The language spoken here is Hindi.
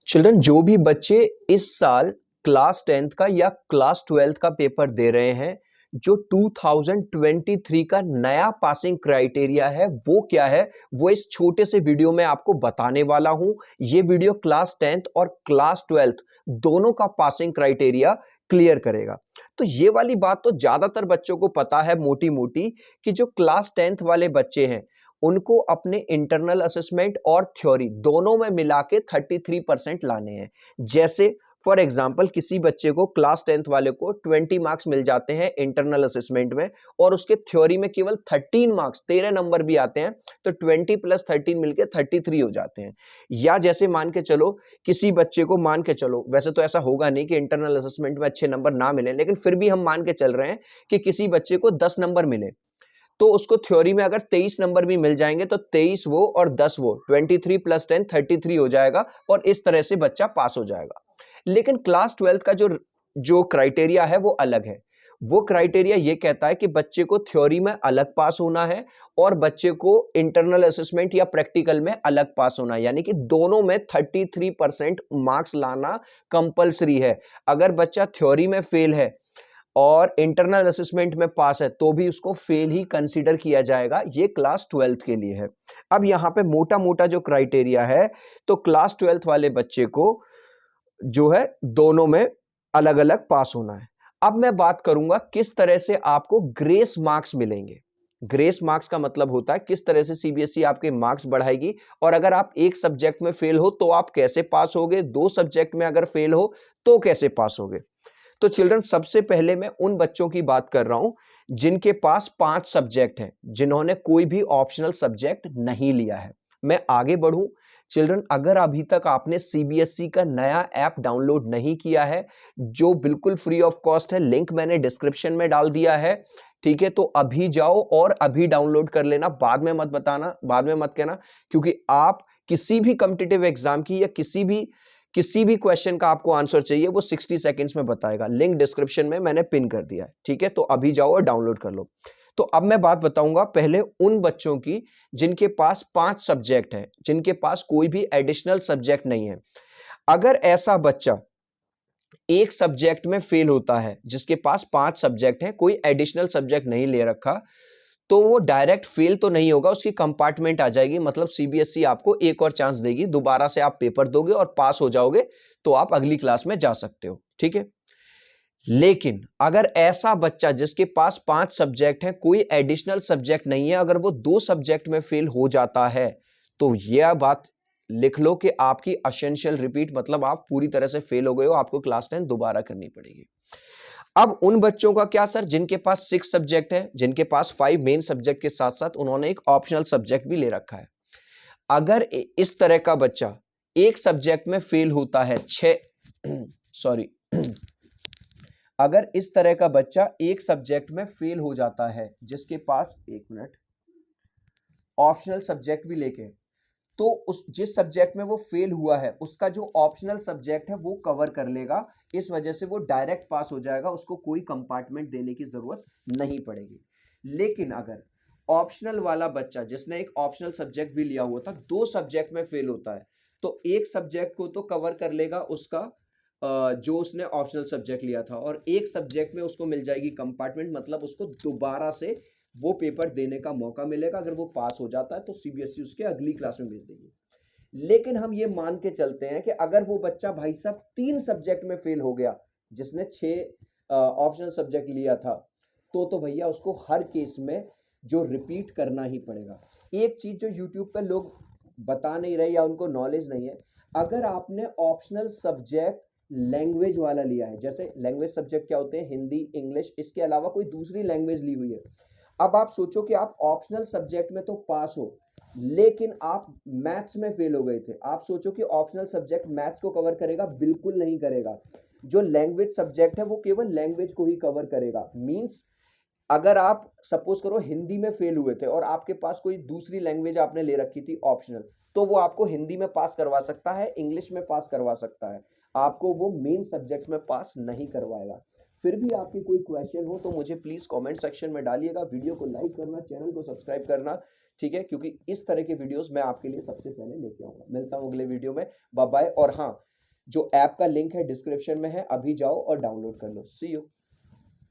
चिल्ड्रन, जो भी बच्चे इस साल क्लास 10th का या क्लास 12th का पेपर दे रहे हैं, जो 2023 का नया पासिंग क्राइटेरिया है वो क्या है, वो इस छोटे से वीडियो में आपको बताने वाला हूं। ये वीडियो क्लास 10th और क्लास 12th दोनों का पासिंग क्राइटेरिया क्लियर करेगा। तो ये वाली बात तो ज्यादातर बच्चों को पता है मोटी मोटी, कि जो क्लास 10th वाले बच्चे हैं उनको अपने इंटरनल असेसमेंट और थ्योरी दोनों में मिला के 33% लाने हैं। जैसे फॉर एग्जाम्पल किसी बच्चे को क्लास 10th वाले को 20 मार्क्स मिल जाते हैं इंटरनल असेसमेंट में और उसके थ्योरी में केवल 13 मार्क्स 13 नंबर भी आते हैं, तो 20 + 13 मिलके 33 हो जाते हैं। या जैसे मान के चलो किसी बच्चे को, मान के चलो, वैसे तो ऐसा होगा नहीं कि इंटरनल असेसमेंट में अच्छे नंबर ना मिले, लेकिन फिर भी हम मान के चल रहे हैं कि किसी बच्चे को 10 नंबर मिले, तो उसको थ्योरी में अगर 23 नंबर भी मिल जाएंगे तो 23 वो और 10 वो, 23 + 10 33 हो जाएगा और इस तरह से बच्चा पास हो जाएगा। लेकिन क्लास 12th का जो जो क्राइटेरिया है वो अलग है। वो क्राइटेरिया ये कहता है कि बच्चे को थ्योरी में अलग पास होना है और बच्चे को इंटरनल असेसमेंट या प्रैक्टिकल में अलग पास होना है, यानी कि दोनों में 33% मार्क्स लाना कंपलसरी है। अगर बच्चा थ्योरी में फेल है और इंटरनल असेसमेंट में पास है तो भी उसको फेल ही कंसीडर किया जाएगा। ये क्लास 12th के लिए है। अब यहां पे मोटा मोटा जो क्राइटेरिया है, तो क्लास 12th वाले बच्चे को जो है दोनों में अलग अलग पास होना है। अब मैं बात करूंगा किस तरह से आपको ग्रेस मार्क्स मिलेंगे। ग्रेस मार्क्स का मतलब होता है किस तरह से सीबीएसई आपके मार्क्स बढ़ाएगी, और अगर आप एक सब्जेक्ट में फेल हो तो आप कैसे पास होगे, दो सब्जेक्ट में अगर फेल हो तो कैसे पास होगे। तो चिल्ड्रन, सबसे पहले मैं उन बच्चों की बात कर रहा हूं जिनके पास 5 सब्जेक्ट हैं, जिन्होंने कोई भी ऑप्शनल सब्जेक्ट नहीं लिया है। मैं आगे बढ़ूं, चिल्ड्रन, अगर अभी तक आपने सीबीएसई का नया ऐप डाउनलोड नहीं किया है, जो बिल्कुल फ्री ऑफ कॉस्ट है, लिंक मैंने डिस्क्रिप्शन में डाल दिया है, ठीक है, तो अभी जाओ और अभी डाउनलोड कर लेना। बाद में मत बताना, बाद में मत कहना, क्योंकि आप किसी भी कॉम्पिटिटिव एग्जाम की या किसी भी क्वेश्चन का आपको आंसर चाहिए, वो 60 सेकंड्स में बताएगा। लिंक डिस्क्रिप्शन में मैंने पिन कर दिया है, ठीक है, तो अभी जाओ और डाउनलोड कर लो। तो अब मैं बात बताऊंगा पहले उन बच्चों की जिनके पास 5 सब्जेक्ट हैं, जिनके पास कोई भी एडिशनल सब्जेक्ट नहीं है। अगर ऐसा बच्चा एक सब्जेक्ट में फेल होता है, जिसके पास 5 सब्जेक्ट हैं, कोई एडिशनल सब्जेक्ट नहीं ले रखा, तो वो डायरेक्ट फेल तो नहीं होगा, उसकी कंपार्टमेंट आ जाएगी। मतलब सीबीएसई आपको एक और चांस देगी, दोबारा से आप पेपर दोगे और पास हो जाओगे तो आप अगली क्लास में जा सकते हो, ठीक है। लेकिन अगर ऐसा बच्चा जिसके पास 5 सब्जेक्ट हैं, कोई एडिशनल सब्जेक्ट नहीं है, अगर वो 2 सब्जेक्ट में फेल हो जाता है, तो यह बात लिख लो कि आपकी असेंशियल रिपीट, मतलब आप पूरी तरह से फेल हो गए हो, आपको क्लास 10 दोबारा करनी पड़ेगी। अब उन बच्चों का क्या सर, जिनके पास 6 सब्जेक्ट है, जिनके पास 5 मेन सब्जेक्ट के साथ साथ उन्होंने एक ऑप्शनल सब्जेक्ट भी ले रखा है। अगर इस तरह का बच्चा एक सब्जेक्ट में फेल होता है, सॉरी अगर इस तरह का बच्चा एक सब्जेक्ट में फेल हो जाता है, जिसके पास, एक मिनट, ऑप्शनल सब्जेक्ट भी लेके, तो उस जिस सब्जेक्ट में वो फेल हुआ है उसका जो ऑप्शनल सब्जेक्ट है वो कवर कर लेगा। इस वजह से वो डायरेक्ट पास हो जाएगा, उसको कोई कंपार्टमेंट देने की जरूरत नहीं पड़ेगी। लेकिन अगर ऑप्शनल वाला बच्चा जिसने एक ऑप्शनल सब्जेक्ट भी लिया हुआ था, 2 सब्जेक्ट में फेल होता है, तो एक सब्जेक्ट को तो कवर कर लेगा उसका जो उसने ऑप्शनल सब्जेक्ट लिया था, और एक सब्जेक्ट में उसको मिल जाएगी कंपार्टमेंट, मतलब उसको दोबारा से वो पेपर देने का मौका मिलेगा। अगर वो पास हो जाता है तो सीबीएसई उसके अगली क्लास में भेज देगी। लेकिन हम ये मान के चलते हैं कि अगर वो बच्चा भाई साहब 3 सब्जेक्ट में फेल हो गया, जिसने 6 ऑप्शनल सब्जेक्ट लिया था, तो भैया उसको हर केस में जो रिपीट करना ही पड़ेगा। एक चीज जो यूट्यूब पे लोग बता नहीं रहे या उनको नॉलेज नहीं है, अगर आपने ऑप्शनल सब्जेक्ट लैंग्वेज वाला लिया है, जैसे लैंग्वेज सब्जेक्ट क्या होते हैं, हिंदी, इंग्लिश, इसके अलावा कोई दूसरी लैंग्वेज ली हुई है, अब आप सोचो कि आप ऑप्शनल सब्जेक्ट में तो पास हो, लेकिन आप मैथ्स में फेल हो गए थे। आप सोचो कि ऑप्शनल सब्जेक्ट मैथ्स को कवर करेगा? बिल्कुल नहीं करेगा। जो लैंग्वेज सब्जेक्ट है वो केवल लैंग्वेज को ही कवर करेगा। मींस अगर आप सपोज करो हिंदी में फेल हुए थे और आपके पास कोई दूसरी लैंग्वेज आपने ले रखी थी ऑप्शनल, तो वो आपको हिंदी में पास करवा सकता है, इंग्लिश में पास करवा सकता है, आपको वो मेन सब्जेक्ट्स में पास नहीं करवाएगा। फिर भी आपकी कोई क्वेश्चन हो तो मुझे प्लीज कमेंट सेक्शन में डालिएगा। वीडियो को लाइक करना, चैनल को सब्सक्राइब करना, ठीक है, क्योंकि इस तरह के वीडियोस मैं आपके लिए सबसे पहले लेके आऊंगा। मिलता हूं अगले वीडियो में, बाय बाय। और हाँ, जो ऐप का लिंक है डिस्क्रिप्शन में है, अभी जाओ और डाउनलोड कर लो। सी यू।